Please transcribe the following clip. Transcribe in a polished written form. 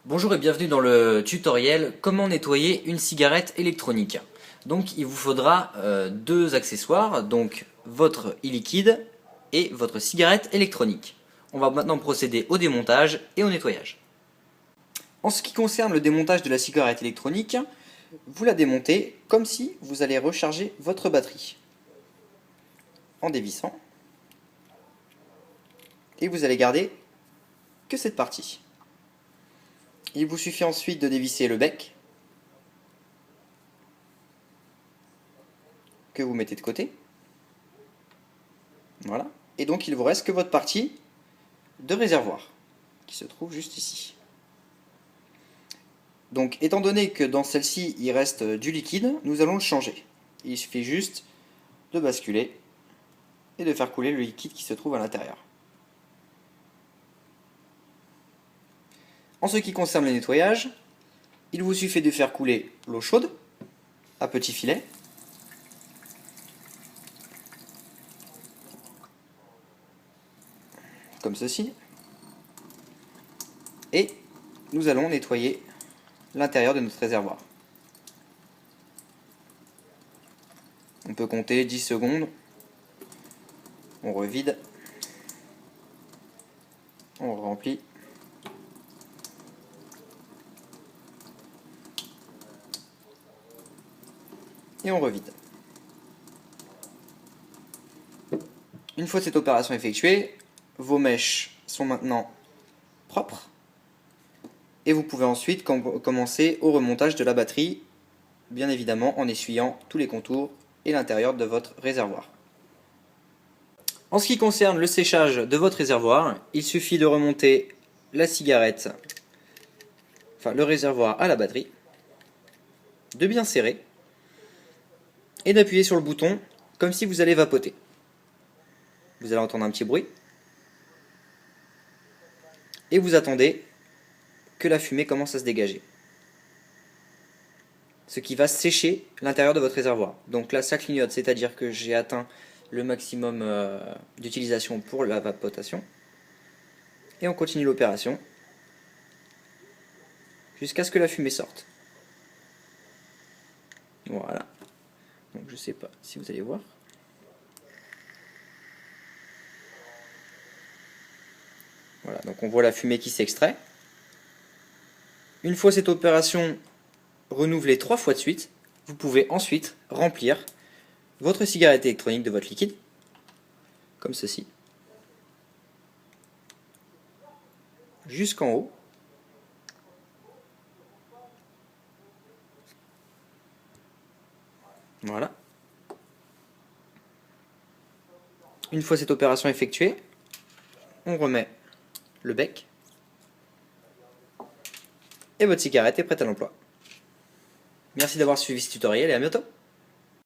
Bonjour et bienvenue dans le tutoriel comment nettoyer une cigarette électronique. Donc il vous faudra deux accessoires, donc votre e-liquide et votre cigarette électronique. On va maintenant procéder au démontage et au nettoyage. En ce qui concerne le démontage de la cigarette électronique, vous la démontez comme si vous allez recharger votre batterie. En dévissant. Et vous allez garder que cette partie. Il vous suffit ensuite de dévisser le bec, que vous mettez de côté. Voilà. Et donc il vous reste que votre partie de réservoir, qui se trouve juste ici. Donc étant donné que dans celle-ci il reste du liquide, nous allons le changer. Il suffit juste de basculer et de faire couler le liquide qui se trouve à l'intérieur. En ce qui concerne le nettoyage, il vous suffit de faire couler l'eau chaude à petit filet. Comme ceci. Et nous allons nettoyer l'intérieur de notre réservoir. On peut compter 10 secondes. On revide. On remplit. Et on revide. Une fois cette opération effectuée, vos mèches sont maintenant propres et vous pouvez ensuite commencer au remontage de la batterie, bien évidemment en essuyant tous les contours et l'intérieur de votre réservoir. En ce qui concerne le séchage de votre réservoir, il suffit de remonter la cigarette, enfin le réservoir à la batterie, de bien serrer et d'appuyer sur le bouton comme si vous allez vapoter. Vous allez entendre un petit bruit et vous attendez que la fumée commence à se dégager, ce qui va sécher l'intérieur de votre réservoir. Donc là ça clignote, c'est-à-dire que j'ai atteint le maximum d'utilisation pour la vapotation, et on continue l'opération jusqu'à ce que la fumée sorte. Voilà, donc je sais pas si vous allez voir. Voilà, donc on voit la fumée qui s'extrait. Une fois cette opération renouvelée 3 fois de suite, vous pouvez ensuite remplir votre cigarette électronique de votre liquide, comme ceci, jusqu'en haut. Voilà. Une fois cette opération effectuée, on remet le bec et votre cigarette est prête à l'emploi. Merci d'avoir suivi ce tutoriel et à bientôt.